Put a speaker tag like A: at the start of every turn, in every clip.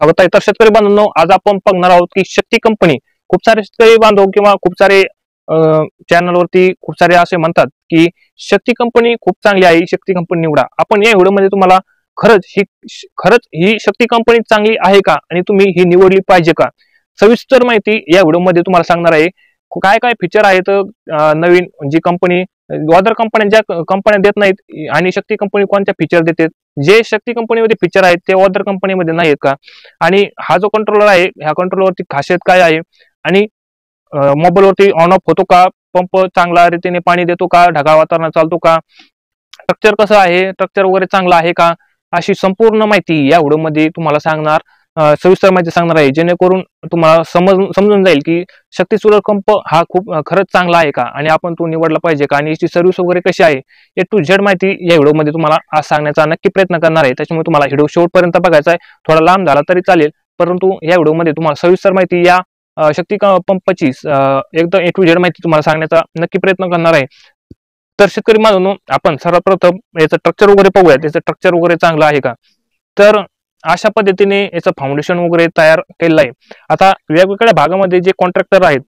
A: स्वागत आहे. तर शेतकरी बांधवांनो, आज आपण बघणार आहोत की शक्ती कंपनी, खूप सारे शेतकरी बांधव किंवा खूप सारे चॅनलवरती खूप सारे असे म्हणतात की शक्ती कंपनी खूप चांगली आहे, शक्ती कंपनी निवडा. आपण या व्हिडिओमध्ये तुम्हाला खरंच ही शक्ती कंपनी चांगली आहे का आणि तुम्ही ही निवडली पाहिजे का, सविस्तर माहिती या व्हिडिओमध्ये तुम्हाला सांगणार आहे. काय काय फीचर आहेत नवीन जी कंपनी अदर कंपन्यांच्या कंपन्या देत नाहीत आणि शक्ती कंपनी कोणत्या फीचर देते, जे शक्ती कंपनीमध्ये फीचर आहेत ते अदर कंपनीमध्ये नाहीत का, आणि हा जो कंट्रोलर आहे ह्या कंट्रोलरवरती खासियत काय आहे, आणि मोबाईलवरती ऑन ऑफ होतो का, पंप चांगला रीतीने पाणी देतो का, ढगाळ वातावरणात चालतो का, स्ट्रक्चर कसं आहे, स्ट्रक्चर वगैरे चांगलं आहे का, अशी संपूर्ण माहिती या व्हिडिओमध्ये तुम्हाला सांगणार, सविस्तर माहिती सांगणार आहे, जेणेकरून तुम्हाला समजून जाईल की शक्ती सोलर पंप हा खूप खरंच चांगला आहे का आणि आपण तो निवडला पाहिजे का, आणि याची सर्व्हिस वगैरे कशी आहे, ए टू झेड माहिती या व्हिडिओमध्ये तुम्हाला आज सांगण्याचा नक्की प्रयत्न करणार आहे. त्याच्यामुळे तुम्हाला व्हिडिओ शेवटपर्यंत बघायचा आहे. थोडा लांब झाला तरी चालेल, परंतु या व्हिडिओमध्ये तुम्हाला सविस्तर माहिती या शक्ती पंपची एकदम ए टू झेड माहिती तुम्हाला सांगण्याचा नक्की प्रयत्न करणार आहे. तर शेतकरी बांधवांनो, आपण सर्वप्रथम याचं स्ट्रक्चर वगैरे पाहूया, त्याचं स्ट्रक्चर वगैरे चांगलं आहे का. तर अशा पद्धतीने याचं फाउंडेशन वगैरे तयार केलेलं आहे. आता वेगवेगळ्या भागामध्ये जे कॉन्ट्रॅक्टर आहेत,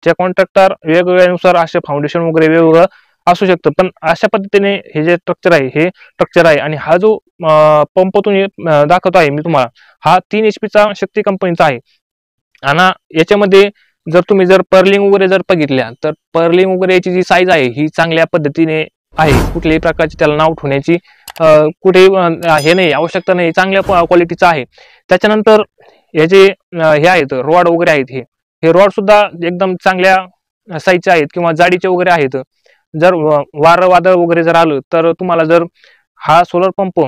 A: त्या कॉन्ट्रॅक्टर वेगवेगळ्यानुसार असे फाउंडेशन वगैरे वेगवेगळं असू शकतं, पण अशा पद्धतीने हे जे स्ट्रक्चर आहे हे स्ट्रक्चर आहे. आणि हा जो पंप तुम्ही दाखवतो आहे मी तुम्हाला, हा 3 HP चा शक्ती कंपनीचा आहे. आणि याच्यामध्ये जर तुम्ही पर्लिंग वगैरे बघितल्या, तर पर्लिंग वगैरे याची जी साईज आहे ही चांगल्या पद्धतीने आहे. कुठल्याही प्रकारची त्याला नाव ठेवण्याची कुठे हे नाही, आवश्यकता नाही, चांगल्या क्वालिटीचा आहे. त्याच्यानंतर हे जे हे आहेत रॉड वगैरे आहेत, हे रॉड सुद्धा एकदम चांगल्या साईजचे आहेत किंवा जाडीचे वगैरे आहेत. जर वारं वादळ वगैरे आलं तर तुम्हाला हा सोलर पंप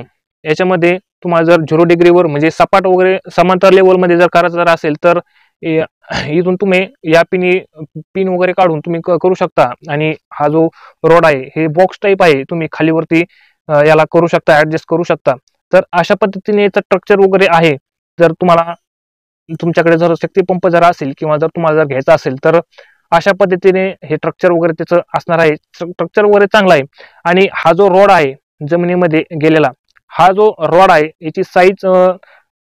A: याच्यामध्ये तुम्हाला 0 डिग्रीवर म्हणजे सपाट वगैरे समांतर लेवलमध्ये करायचं असेल तर इथून तुम्ही या पिन वगैरे काढून तुम्ही करू शकता. आणि हा जो रॉड आहे हे बॉक्स टाईप आहे, तुम्ही खालीवरती याला करू शकता, ऍडजस्ट करू शकता. तर अशा पद्धतीने याचं स्ट्रक्चर वगैरे आहे. जर तुम्हाला तुमच्याकडे शक्ती पंप असेल किंवा तुम्हाला घ्यायचा असेल तर अशा पद्धतीने हे स्ट्रक्चर वगैरे त्याचं असणार आहे. स्ट्रक्चर वगैरे चांगला आहे. आणि हा जो रॉड आहे जमिनीमध्ये गेलेला, हा जो रॉड आहे याची साईज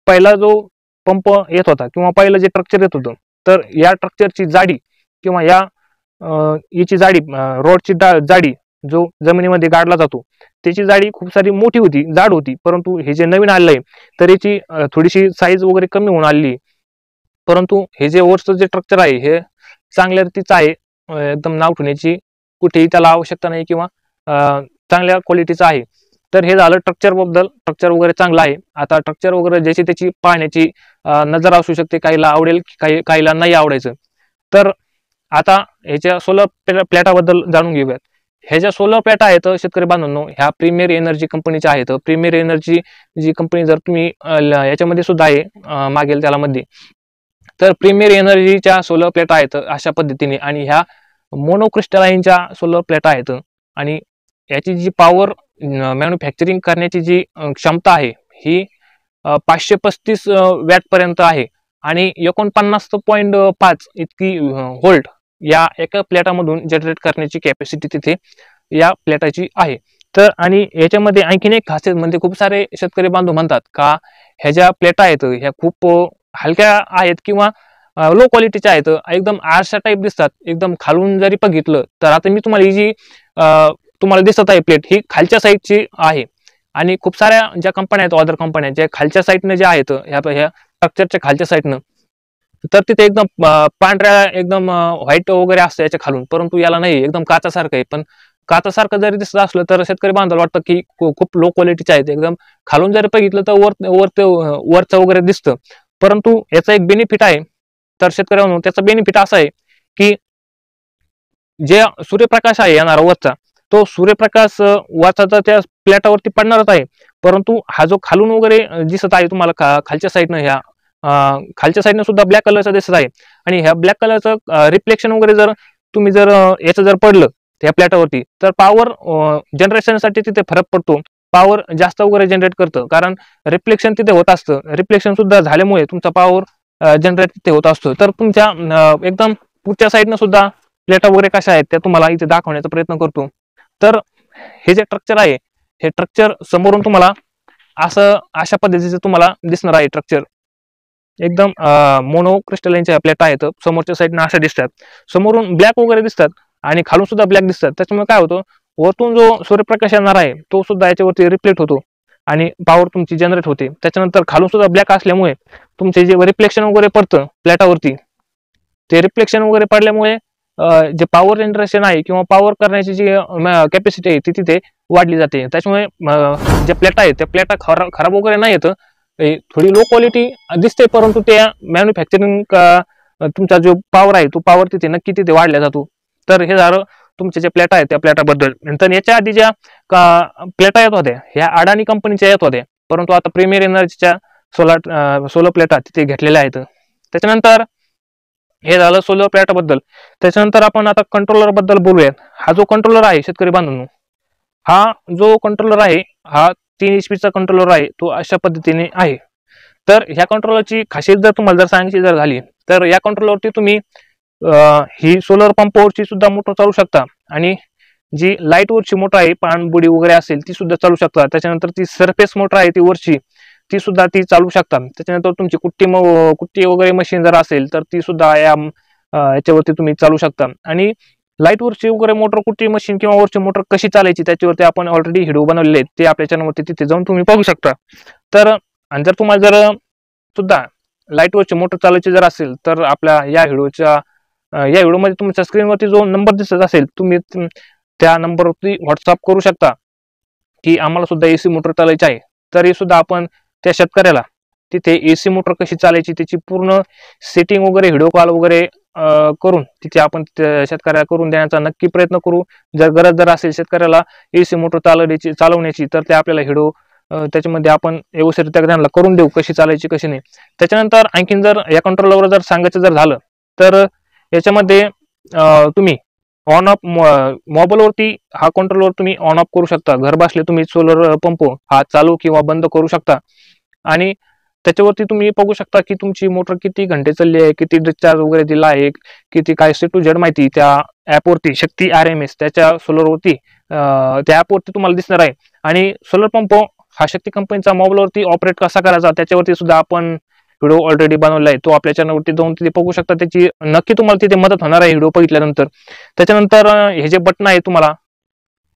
A: पहिला जो पंप येत होता किंवा पहिलं जे स्ट्रक्चर येत होतं, तर या स्ट्रक्चरची जाडी किंवा याची जाडी, रॉडची जाडी जो जमिनीमध्ये गाडला जातो त्याची जाडी खूप सारी मोठी होती, जाड होती. परंतु हे जे नवीन आलेलं आहे तर याची थोडीशी साईज वगैरे कमी होऊन आली. परंतु हे जे वरचं जे स्ट्रक्चर आहे हे चांगल्या रीतीचं आहे, एकदम नाव ठेवण्याची कुठेही त्याला आवश्यकता नाही किंवा चांगल्या क्वालिटीचं आहे. तर हे झालं स्ट्रक्चर बद्दल. स्ट्रक्चर वगैरे चांगलं आहे. आता स्ट्रक्चर वगैरे ज्याची त्याची पाहण्याची नजर असू शकते, काहीला आवडेल काहीला नाही आवडायचं. तर आता ह्याच्या सोलर प्लॅटाबद्दल जाणून घेऊयात. ह्या ज्या सोलर प्लॅट आहेत शेतकरी बांधवांनो, ह्या प्रीमियर एनर्जी कंपनीच्या आहेत. प्रीमियर एनर्जी जी कंपनी तुम्ही याच्यामध्ये सुद्धा आहे मागेल त्याला मध्ये, तर प्रीमियर एनर्जीच्या सोलर प्लेट आहेत अशा पद्धतीने. आणि ह्या मोनोक्रिस्टलाइनच्या सोलर प्लेट आहेत. आणि याची जी पॉवर मॅन्युफॅक्चरिंग करण्याची जी क्षमता आहे ही 535 वॅट पर्यंत आहे. आणि 49.5 इतकी व्होल्ट या एका प्लेटामधून जनरेट करण्याची कॅपॅसिटी तिथे या प्लेटाची आहे. तर आणि याच्यामध्ये आणखीन एक खासियत म्हणजे, खूप सारे शेतकरी बांधव म्हणतात का ह्या ज्या प्लेटा आहेत ह्या खूप हलक्या आहेत किंवा लो क्वालिटीच्या आहेत, एकदम आरशा टाईप दिसतात. एकदम खालून जरी बघितलं तर आता मी तुम्हाला ही जी तुम्हाला दिसत आहे प्लेट ही खालच्या साईडची आहे. आणि खूप साऱ्या ज्या कंपन्या आहेत अदर कंपन्या ज्या खालच्या साईडनं ज्या आहेत ह्या स्ट्रक्चरच्या खालच्या साईडनं, तर तिथे एकदम पांढऱ्या एकदम व्हाईट वगैरे असतं याच्या खालून, परंतु याला नाही, एकदम काचासारखं आहे. पण काचासारखं जरी दिसत असलं तर शेतकरी बांधवाला वाटतं की खूप लो क्वालिटीचे आहेत. एकदम खालून जरी बघितलं तर वरचं वगैरे दिसतं. परंतु याचा एक बेनिफिट आहे. तर शेतकऱ्यांनो, त्याचा बेनिफिट असा आहे की जे सूर्यप्रकाश आहे येणारा वरचा, तो सूर्यप्रकाश वरचा त्या प्लॅटावरती पडणारच आहे. परंतु हा जो खालून वगैरे दिसत आहे तुम्हाला खालच्या साईडनं, ह्या खालच्या साईडनं सुद्धा ब्लॅक कलरचा दिसत आहे. आणि ह्या ब्लॅक कलरचं रिफ्लेक्शन वगैरे तुम्ही याचं पडलं त्या प्लॅटावरती, तर पॉवर जनरेशनसाठी तिथे फरक पडतो. पॉवर जास्त वगैरे जनरेट करतं, कारण रिफ्लेक्शन तिथे होत असतं. रिफ्लेक्शन सुद्धा झाल्यामुळे तुमचा पॉवर जनरेट तिथे होत असतो. तर तुमच्या एकदम पुढच्या साईडनं सुद्धा प्लेटा वगैरे कशा आहेत त्या तुम्हाला इथे दाखवण्याचा प्रयत्न करतो. तर हे जे स्ट्रक्चर आहे हे स्ट्रक्चर समोरून तुम्हाला अशा पद्धतीचं तुम्हाला दिसणार आहे स्ट्रक्चर. एकदम मोनो क्रिस्टलाइनच्या प्लेटा आहेत. समोरच्या साईडनं अशा दिसतात, समोरून ब्लॅक वगैरे दिसतात आणि खालून सुद्धा ब्लॅक दिसतात. त्याच्यामुळे काय होतं, वरतून जो सूर्यप्रकाश येणार आहे तो सुद्धा याच्यावरती रिफ्लेक्ट होतो आणि पॉवर तुमची जनरेट होते. त्याच्यानंतर खालून सुद्धा ब्लॅक असल्यामुळे तुमचे जे रिफ्लेक्शन वगैरे पडतं प्लेटावरती, ते रिफ्लेक्शन वगैरे पडल्यामुळे जे पॉवर जनरेशन आहे किंवा पॉवर करण्याची जी कॅपॅसिटी आहे ती तिथे वाढली जाते. त्याच्यामुळे ज्या प्लेटा आहेत त्या प्लेटा खराब वगैरे नाही येत, थोडी लो क्वालिटी दिसते, परंतु त्या मॅन्युफॅक्चरिंग तुमचा जो पॉवर आहे तो पॉवर तिथे नक्की तिथे वाढला जातो. तर हे झालं तुमच्या ज्या प्लेटा आहेत त्या प्लेटाबद्दल. नंतर याच्या आधी ज्या प्लेटा येत होत्या ह्या अडानी कंपनीच्या येत होत्या, परंतु आता प्रीमियर एनर्जीच्या सोलर प्लेटा तिथे घेतलेल्या आहेत. त्याच्यानंतर हे झालं सोलर प्लेटा बद्दल. त्याच्यानंतर आपण आता कंट्रोलर बद्दल बोलूयात. हा जो कंट्रोलर आहे शेतकरी बांधवांनो, हा जो कंट्रोलर आहे हा 3 HP कंट्रोलर आहे, तो अशा पद्धतीने आहे. तर ह्या कंट्रोलरची खासियत जर तुम्हाला सांगायची झाली तर या कंट्रोलरवरती तुम्ही ही सोलर पंपावरची सुद्धा मोटर चालू शकता आणि जी लाईटवरची मोटर आहे पाणबुडी वगैरे असेल ती सुद्धा चालू शकता. त्याच्यानंतर ती सरफेस मोटर आहे ती वरची ती सुद्धा ती चालू शकता. त्याच्यानंतर तुमची कुट्टी वगैरे मशीन जर असेल तर ती सुद्धा याच्यावरती तुम्ही चालू शकता. आणि लाईटवरची वगैरे मोटर कुट्टी मशीन किंवा वरची मोटर कशी चालायची त्याच्यावरती आपण ऑलरेडी व्हिडिओ बनवलेले आहेत, ते आपल्या चॅनलवरती तिथे जाऊन तुम्ही पाहू शकता. तर आणि जर तुम्हाला जर सुद्धा लाईटवरची मोटर चालायची जर असेल तर आपल्या या व्हिडिओमध्ये तुमच्या स्क्रीनवरती जो नंबर दिसत असेल तुम्ही त्या नंबरवरती व्हॉट्सअप करू शकता की आम्हाला सुद्धा AC मोटर चालायची आहे. तरी सुद्धा आपण त्या शेतकऱ्याला तिथे AC मोटर कशी चालायची त्याची पूर्ण सेटिंग वगैरे व्हिडिओ कॉल वगैरे करून तिथे आपण शेतकऱ्याला करून देण्याचा नक्की प्रयत्न करू. जर गरज जर असेल शेतकऱ्याला AC मोटर चालवण्याची तर ते आपल्याला व्हिडिओ त्याच्यामध्ये आपण व्यवस्थितरित्या त्यांना करून देऊ कशी चालायची कशी नाही. त्याच्यानंतर आणखीन जर या कंट्रोलवर जर सांगायचं जर झालं तर याच्यामध्ये तुम्ही ऑन ऑफ मोबाईलवरती हा कंट्रोलवर तुम्ही ऑन ऑफ करू शकता. घर बसले तुम्ही सोलर पंप हा चालू किंवा बंद करू शकता आणि त्याच्यावरती तुम्ही बघू शकता की तुमची मोटर किती घंटे चालली आहे, किती डिस्चार्ज वगैरे दिला आहे, किती काय C to Z माहिती त्या ऍपवरती शक्ती RMS त्याच्या सोलरवरती त्या ऍपवरती तुम्हाला दिसणार आहे. आणि सोलर पंप हा शक्ती कंपनीचा मोबाईलवरती ऑपरेट कसा करायचा त्याच्यावरती सुद्धा आपण व्हिडिओ ऑलरेडी बनवला आहे, तो आपल्या चॅनलवरती जाऊन तिथे बघू शकता. त्याची नक्की तुम्हाला तिथे मदत होणार आहे व्हिडिओ बघितल्यानंतर. त्याच्यानंतर हे जे बटन आहे तुम्हाला,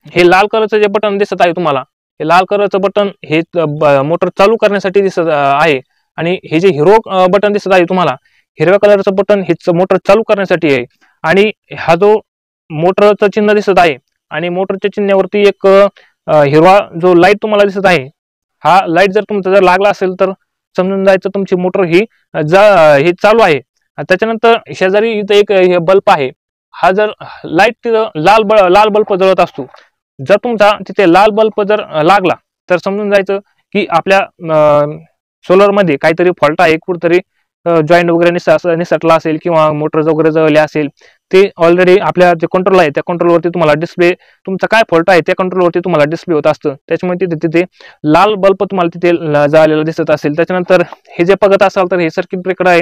A: हे लाल कलरचं जे बटन दिसत आहे तुम्हाला, हे लाल कलरचं बटन हे मोटर चालू करण्यासाठी दिसत आहे आणि हे जे हिरो बटन दिसत आहे तुम्हाला, हिरव्या कलरचं बटन हे मोटर चालू करण्यासाठी आहे. आणि हा जो मोटरचं चिन्ह दिसत आहे आणि मोटरच्या चिन्हावरती एक हिरवा जो लाईट तुम्हाला दिसत आहे, हा लाईट जर तुमचा जर लागला असेल तर समजून जायचं तुमची मोटर ही चालू आहे. त्याच्यानंतर शेजारी इथं एक बल्ब आहे, हा जर लाईट तिथं लाल बल्ब जळत असतो, जर तुमचा तिथे लाल बल्ब जर लागला तर समजून जायचं की आपल्या सोलर मध्ये काहीतरी फॉल्ट आहे, कुठेतरी जॉईंट वगैरे निसटला असेल किंवा मोटर वगैरे जळले असेल. ते ऑलरेडी आपल्या जे कंट्रोल आहे त्या कंट्रोलवरती तुम्हाला डिस्प्ले तुमचा काय फॉल्ट आहे त्या कंट्रोलवरती तुम्हाला डिस्प्ले होत असतं. त्याच्यामुळे तिथे लाल बल्ब तुम्हाला तिथे जळलेला दिसत असेल. त्याच्यानंतर हे जे बघत असाल तर हे सर्किट ब्रेकर आहे.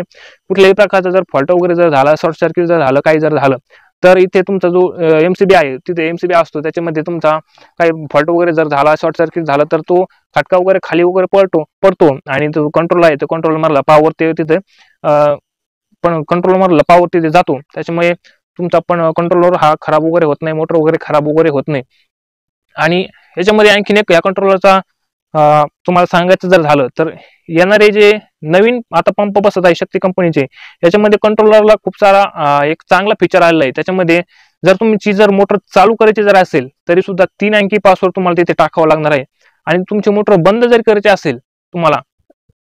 A: कुठल्याही प्रकारचा जर फॉल्ट वगैरे जर झाला, शॉर्ट सर्किट जर झालं, काही जर झालं तर इथे तुमचा जो MCB आहे तिथे MCB असतो, त्याच्यामध्ये तुमचा काही फॉल्ट वगैरे जर झाला, शॉर्ट सर्किट झालं तर तो खटका वगैरे खाली वगैरे पडतो आणि जो कंट्रोल आहे तो कंट्रोल मधला पॉवर ते तिथे पण कंट्रोल मधला पॉवर तिथे जातो. त्याच्यामुळे तुमचा पण कंट्रोलर हा खराब वगैरे होत नाही, मोटर वगैरे खराब वगैरे होत नाही. आणि याच्यामध्ये आणखीन एक या कंट्रोलरचा तुम्हाला सांगायचं जर झालं तर येणारे जे नवीन आता पंप बसत आहे शक्ती कंपनीचे, याच्यामध्ये कंट्रोलरला खूप सारा एक चांगला फीचर आलेला आहे. त्याच्यामध्ये जर तुमची जर मोटर चालू करायची जर असेल तरी सुद्धा 3 अंकी पासवर्ड तुम्हाला तिथे टाकावं लागणार आहे. आणि तुमची मोटर बंद जर करायची असेल तुम्हाला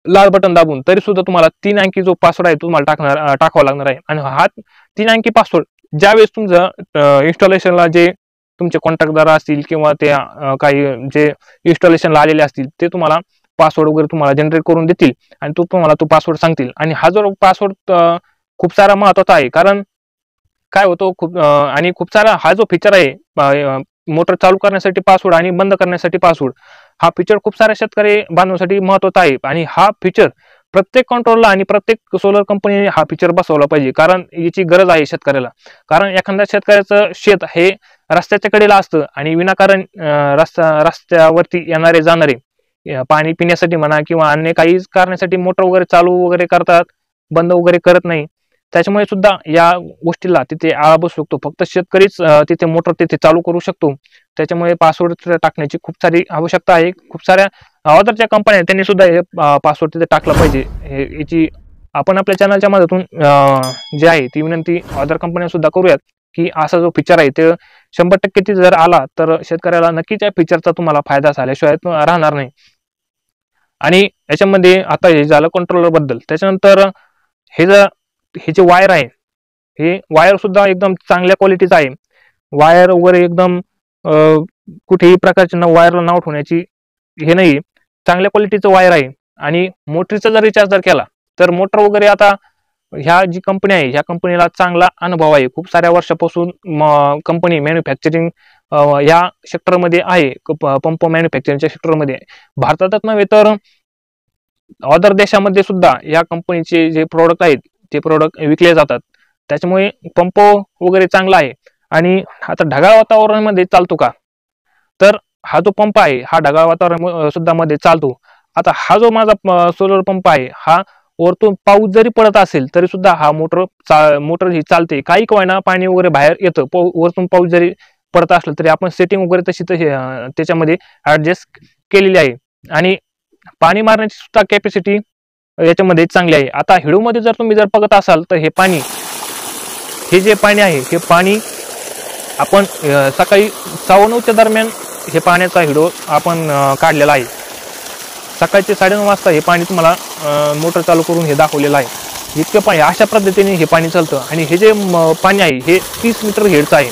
A: लाल बटन दाबून तरी सुद्धा तुम्हाला 3 अंकी जो पासवर्ड आहे तुम्हाला टाकावा लागणार आहे. आणि हा 3 अंकी पासवर्ड ज्यावेळेस तुमचं इन्स्टॉलेशनला जे तुमचे कॉन्ट्रॅक्टदार असतील किंवा ते काही जे इन्स्टॉलेशनला आलेले असतील ते तुम्हाला पासवर्ड वगैरे तुम्हाला जनरेट करून देतील आणि तुम्हाला तो पासवर्ड सांगतील. आणि हा जो पासवर्ड खूप सारा महत्वाचा आहे, कारण काय होतो खूप सारा हा जो फीचर आहे मोटर चालू करण्यासाठी पासवर्ड आणि बंद करण्यासाठी पासवर्ड, हा फीचर खूप साऱ्या शेतकरी बांधवांसाठी महत्वाचा आहे. आणि हा फीचर प्रत्येक कंट्रोलला आणि प्रत्येक सोलर कंपनीने हा फीचर बसवला पाहिजे, कारण याची गरज आहे शेतकऱ्याला. कारण एखाद्या शेतकऱ्याचं शेत हे रस्त्याच्या कडेला असतं आणि विनाकारण रस्त्यावरती येणारे जाणारे पाणी पिण्यासाठी म्हणा किंवा अन्य काही कारणासाठी मोटर वगैरे चालू वगैरे करतात, बंद वगैरे करत नाही, त्याच्यामुळे सुद्धा या गोष्टीला तिथे आळा बसू शकतो. फक्त शेतकरीच तिथे मोटर तिथे चालू करू शकतो. त्याच्यामुळे पासवर्ड टाकण्याची खूप सारी आवश्यकता आहे. खूप साऱ्या अदरच्या कंपन्या त्यांनी सुद्धा हे पासवर्ड तिथे टाकला पाहिजे. याची आपण आपल्या चॅनलच्या माध्यमातून जे आहे ती विनंती अदर कंपन्या सुद्धा करूयात की असा जो फीचर आहे ते 100% तिथे जर आला तर शेतकऱ्याला नक्कीच या फीचरचा तुम्हाला फायदा झाल्याशिवाय राहणार नाही. आणि याच्यामध्ये आता हे झालं कंट्रोलर बद्दल. त्याच्यानंतर हे जे वायर आहे, हे वायर सुद्धा एकदम चांगल्या क्वालिटीचं आहे. वायर वगैरे एकदम कुठेही प्रकारचे वायरला नाव ठेवण्याची हे नाही, चांगल्या क्वालिटीचं वायर आहे. आणि मोटरीचा जर रिचार्ज जर केला तर मोटर वगैरे आता ह्या जी कंपनी आहे ह्या कंपनीला चांगला अनुभव आहे. खूप साऱ्या वर्षापासून कंपनी मॅन्युफॅक्चरिंग या सेक्टरमध्ये आहे, पंप मॅन्युफॅक्चरिंगच्या सेक्टरमध्ये. भारतातच नव्हे तर अदर देशामध्ये सुद्धा या कंपनीचे जे प्रोडक्ट आहेत ते प्रोडक्ट विकले जातात. त्याच्यामुळे पंप वगैरे चांगला आहे. आणि आता ढगाळ वातावरणामध्ये चालतो का, तर हा जो पंप आहे हा ढगाळ वातावरण सुद्धा मध्ये चालतो. आता हा जो माझा सोलर पंप आहे हा वरतून पाऊस जरी पडत असेल तरी सुद्धा हा मोटर ही चालते. काही कवायना पाणी वगैरे बाहेर येतं, वरतून पाऊस जरी पडत असलं तरी आपण सेटिंग वगैरे तशी त्याच्यामध्ये ऍडजस्ट केलेली आहे. आणि पाणी मारण्याची सुद्धा कॅपॅसिटी याच्यामध्ये चांगली आहे. आता हिडोमध्ये जर तुम्ही जर बघत असाल तर हे जे पाणी आहे हे पाणी आपण सकाळी 9:15 दरम्यान हे पाण्याचा हिडो आपण काढलेला आहे. सकाळचे 9:30 वाजता हे पाणी तुम्हाला मोटर चालू करून हे दाखवलेलं आहे. इतकं पाणी अशा पद्धतीने हे पाणी चालतं. आणि हे जे पाणी आहे हे 30 मीटर हेडचं आहे.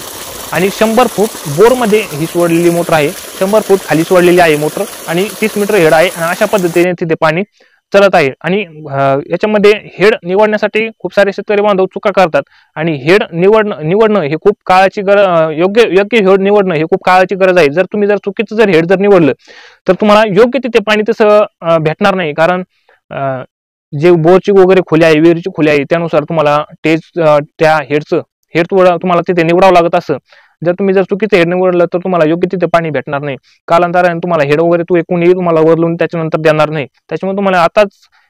A: आणि 100 फूट बोरमध्ये ही सोडलेली मोटर आहे. 100 फूट खाली सोडलेली आहे मोटर आणि 30 मीटर हेड आहे. आणि अशा पद्धतीने तिथे पाणी चालत आहे. आणि याच्यामध्ये हेड निवडण्यासाठी खूप सारे शेतकरी बांधव चुका करतात. आणि हेड निवडणं हे खूप काळाची योग्य हेड निवडणं हे खूप काळाची गरज आहे. जर तुम्ही चुकीचं जर हेड निवडलं तर तुम्हाला योग्य तिथे पाणी तसं भेटणार नाही. कारण जे बोरची वगैरे खोली आहे, विहिरीची खोली आहे, त्यानुसार तुम्हाला त्या हेड तुम्हाला तिथे निवडावं लागत असं. जर चुकीचं हेड निवडलं तर तुम्हाला योग्य तिथे पाणी भेटणार नाही. कालांतराने तुम्हाला हेड वगैरे कोणीही तुम्हाला वरलून त्याच्यानंतर देणार नाही. त्याच्यामुळे तुम्हाला आताच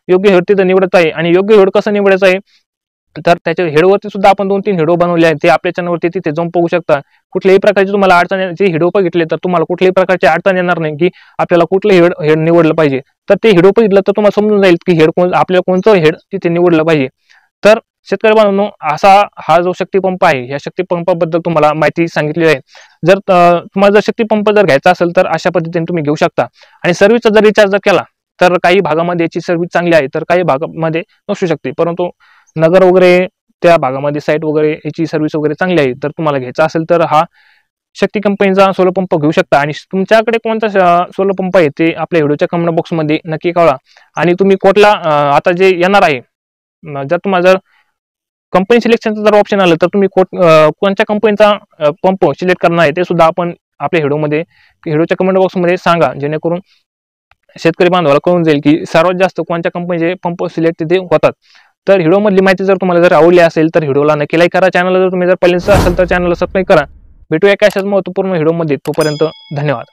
A: योग्य हेड तिथे निवडत आहे. आणि योग्य हेड कसं निवडायचं आहे तर त्याच्या हेडवरती सुद्धा आपण 2-3 हेडो बनवले आहेत. ते आपल्या चॅनलवरती तिथे जाऊन बघू शकता. कुठल्याही प्रकारची तुम्हाला अडचण, जे हेडो बघितले तर तुम्हाला कुठल्याही प्रकारची अडचण येणार नाही की आपल्याला कुठलं हेड निवडलं पाहिजे. तर ते हेडो बघितलं तर तुम्हाला समजून जाईल की आपल्याला कोणतं हेड तिथे निवडलं पाहिजे. तर शेतकरी बांधवांनो, असा हा जो शक्ती पंप आहे या शक्ती पंपाबद्दल तुम्हाला माहिती सांगितली आहे. जर तुम्हाला जर शक्ती पंप जर घ्यायचा असेल तर अशा पद्धतीने तुम्ही घेऊ शकता. आणि सर्व्हिसचा जर रिचार्ज जर केला तर काही भागामध्ये याची सर्व्हिस चांगली आहे तर काही भागामध्ये नसू शकते. परंतु नगर वगैरे त्या भागामध्ये साईट वगैरे याची सर्व्हिस वगैरे चांगली आहे. तर तुम्हाला घ्यायचा असेल तर हा शक्ती कंपनीचा सोलर पंप घेऊ शकता. आणि तुमच्याकडे कोणता सोलर पंप आहे ते आपल्या व्हिडिओच्या कमेंट बॉक्समध्ये नक्की कळवा. आणि तुम्ही कुठला आता जे येणार आहे, जर तुम्हाला जर कंपनी सिलेक्शनचं जर ऑप्शन आलं तर तुम्ही कोणत्या कंपनीचा पंप सिलेक्ट करणार आहे ते सुद्धा आपण आपल्या व्हिडिओच्या कमेंट बॉक्समध्ये सांगा. जेणेकरून शेतकरी बांधवाला कळून जाईल की सर्वात जास्त कोणत्या कंपनीचे पंप सिलेक्ट तिथे होतात. तर व्हिडिओमधली माहिती जर तुम्हाला जर आवडली असेल तर व्हिडिओला नक्की लाईक करा. चॅनलला जर तुम्ही जर पहिल्यांदा असेल तर चॅनलला सबस्क्राईब करा. भेटूया एका अशाच महत्त्वपूर्ण व्हिडिओमध्ये. तोपर्यंत धन्यवाद.